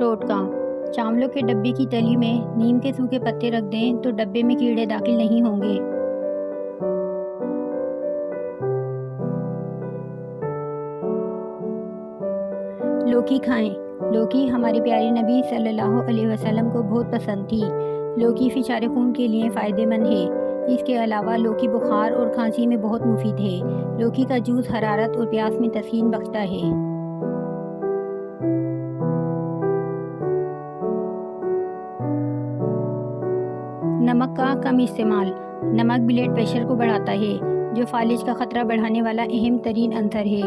टोटका। चावलों के डब्बे की तली में नीम के सूखे पत्ते रख दें तो डब्बे में कीड़े दाखिल नहीं होंगे। लौकी खाएं। लौकी हमारे प्यारे नबी सल्लल्लाहु अलैहि वसल्लम को बहुत पसंद थी। लौकी फिशारे खून के लिए फ़ायदेमंद है। इसके अलावा लौकी बुखार और खांसी में बहुत मुफीद है। लौकी का जूस हरारत और प्यास में तस्कीन बख्शता है। नमक का कम इस्तेमाल। नमक ब्लड प्रेशर को बढ़ाता है, जो फालिज का ख़तरा बढ़ाने वाला अहम तरीन अंसर है।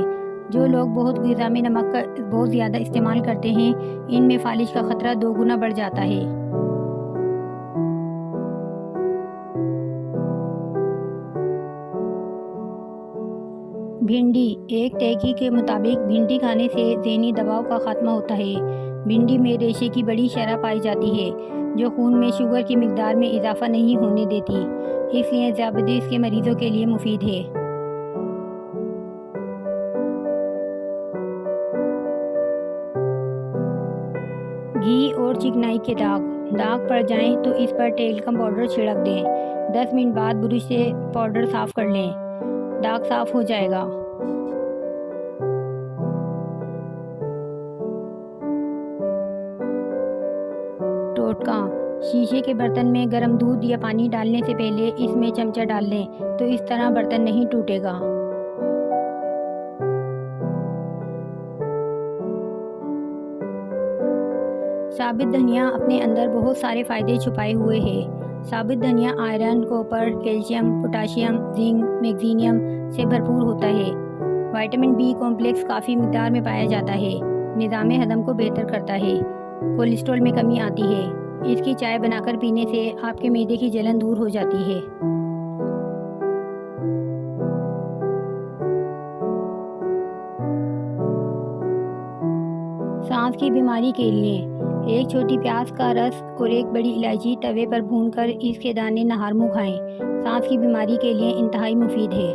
जो लोग बहुत ग़िज़ा में नमक का बहुत ज़्यादा इस्तेमाल करते हैं, इनमें फालिज का ख़तरा 2 गुना बढ़ जाता है। भिंडी। एक तहकीक के मुताबिक भिंडी खाने से ज़हनी दबाव का खात्मा होता है। भिंडी में रेशे की बड़ी शरह पाई जाती है, जो खून में शुगर की मिकदार में इजाफा नहीं होने देती, इसलिए ज़ियाबतीस के मरीज़ों के लिए मुफीद है। घी और चिकनाई के दाग। दाग पड़ जाएं तो इस पर टेल्कम पाउडर छिड़क दें। 10 मिनट बाद ब्रश से पाउडर साफ़ कर लें, दाग साफ़ हो जाएगा। टोटका। शीशे के बर्तन में गर्म दूध या पानी डालने से पहले इसमें चमचा डाल लें, तो इस तरह बर्तन नहीं टूटेगा। साबित धनिया अपने अंदर बहुत सारे फ़ायदे छुपाए हुए है। साबित धनिया iron, copper, calcium, potassium, zinc, magnesium से भरपूर होता है। विटामिन बी कॉम्प्लेक्स काफ़ी मिकदार में पाया जाता है। निज़ाम हज़म को बेहतर करता है। कोलेस्ट्रॉल में कमी आती है। इसकी चाय बनाकर पीने से आपके मैदे की जलन दूर हो जाती है। सांस की बीमारी के लिए एक छोटी प्याज का रस और एक बड़ी इलायची तवे पर भूनकर इसके दाने नहार मुँह खाएं। सांस की बीमारी के लिए इंतहाई मुफीद है।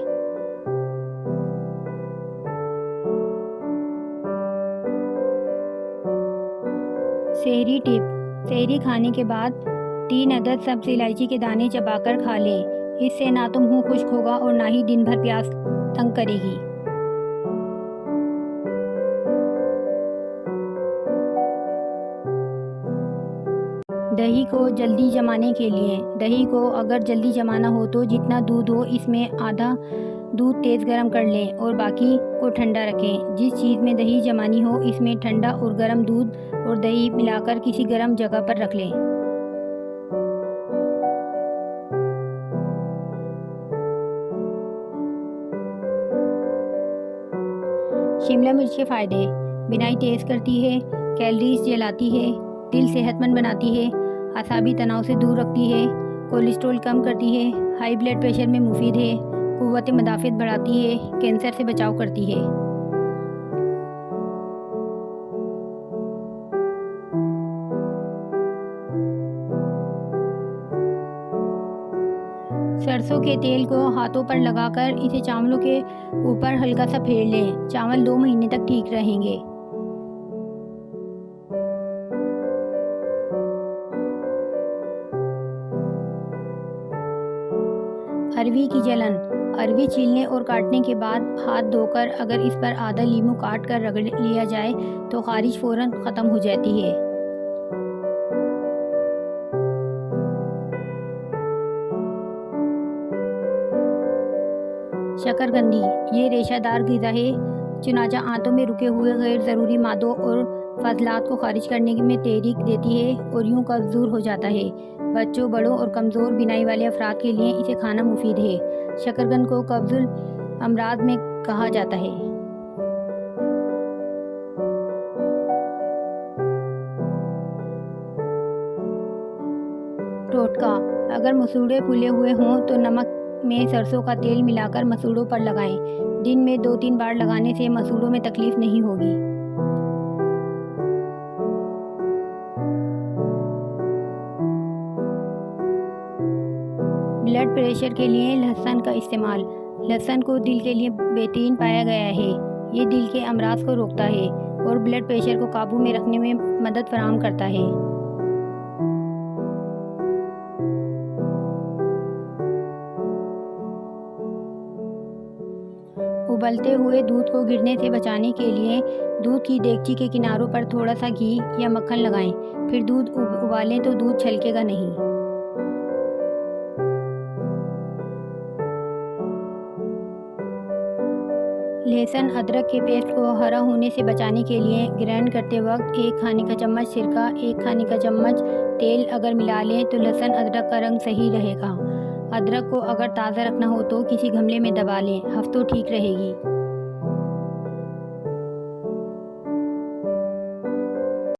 सेहरी टिप। सेहरी खाने के बाद 3 अदद सब्ज़ इलायची के दाने चबाकर खा लें। इससे ना तो मुँह खुश्क होगा और ना ही दिन भर प्यास तंग करेगी। दही को जल्दी जमाने के लिए। दही को अगर जल्दी जमाना हो तो जितना दूध हो इसमें आधा दूध तेज़ गर्म कर लें और बाकी को ठंडा रखें। जिस चीज़ में दही जमानी हो इसमें ठंडा और गर्म दूध और दही मिलाकर किसी गर्म जगह पर रख लें। शिमला मिर्च के फ़ायदे। बिनाई तेज़ करती है, कैलोरीज जलाती है, दिल सेहतमंद बनाती है, असाबी तनाव से दूर रखती है, कोलेस्ट्रॉल कम करती है, हाई ब्लड प्रेशर में मुफीद है, कुव्वत मदाफ़त बढ़ाती है, कैंसर से बचाव करती है। सरसों के तेल को हाथों पर लगाकर इसे चावलों के ऊपर हल्का सा फेर लें। चावल 2 महीने तक ठीक रहेंगे। अरवी की जलन। अरवी छीलने और काटने के बाद हाथ धोकर अगर इस पर आधा लीमू काट कर रगड़ लिया जाए तो खारिश फ़ौरन ख़त्म हो जाती है। शकरकंदी। ये रेशादार ग़िज़ा है, चुनाचा आंतों में रुके हुए गैर ज़रूरी मादों और फजलात को खारिज करने में तहरीक देती है और यूँ कब्ज़ दूर हो जाता है। बच्चों, बड़ों और कमज़ोर बिनाई वाले अफराद के लिए इसे खाना मुफीद है। शकरकंद को कब्ज़ुल अमराज में कहा जाता है। टोटका। अगर मसूड़े फूले हुए हों तो नमक में सरसों का तेल मिलाकर मसूड़ों पर लगाएं। दिन में 2-3 बार लगाने से मसूड़ों में तकलीफ नहीं होगी। ब्लड प्रेशर के लिए लहसुन का इस्तेमाल। लहसुन को दिल के लिए बेहतरीन पाया गया है। ये दिल के अमराज को रोकता है। और ब्लड प्रेशर को काबू में रखने में मदद फराहम करता है। उबलते हुए दूध को गिरने से बचाने के लिए दूध की देगची के किनारों पर थोड़ा सा घी या मक्खन लगाएं। फिर दूध उबालें तो दूध छलकेगा नहीं। लहसुन अदरक के पेस्ट को हरा होने से बचाने के लिए ग्राइंड करते वक्त 1 खाने का चम्मच सिरका, 1 खाने का चम्मच तेल अगर मिला लें तो लहसुन अदरक का रंग सही रहेगा। अदरक को अगर ताज़ा रखना हो तो किसी गमले में दबा लें, हफ्तों ठीक रहेगी।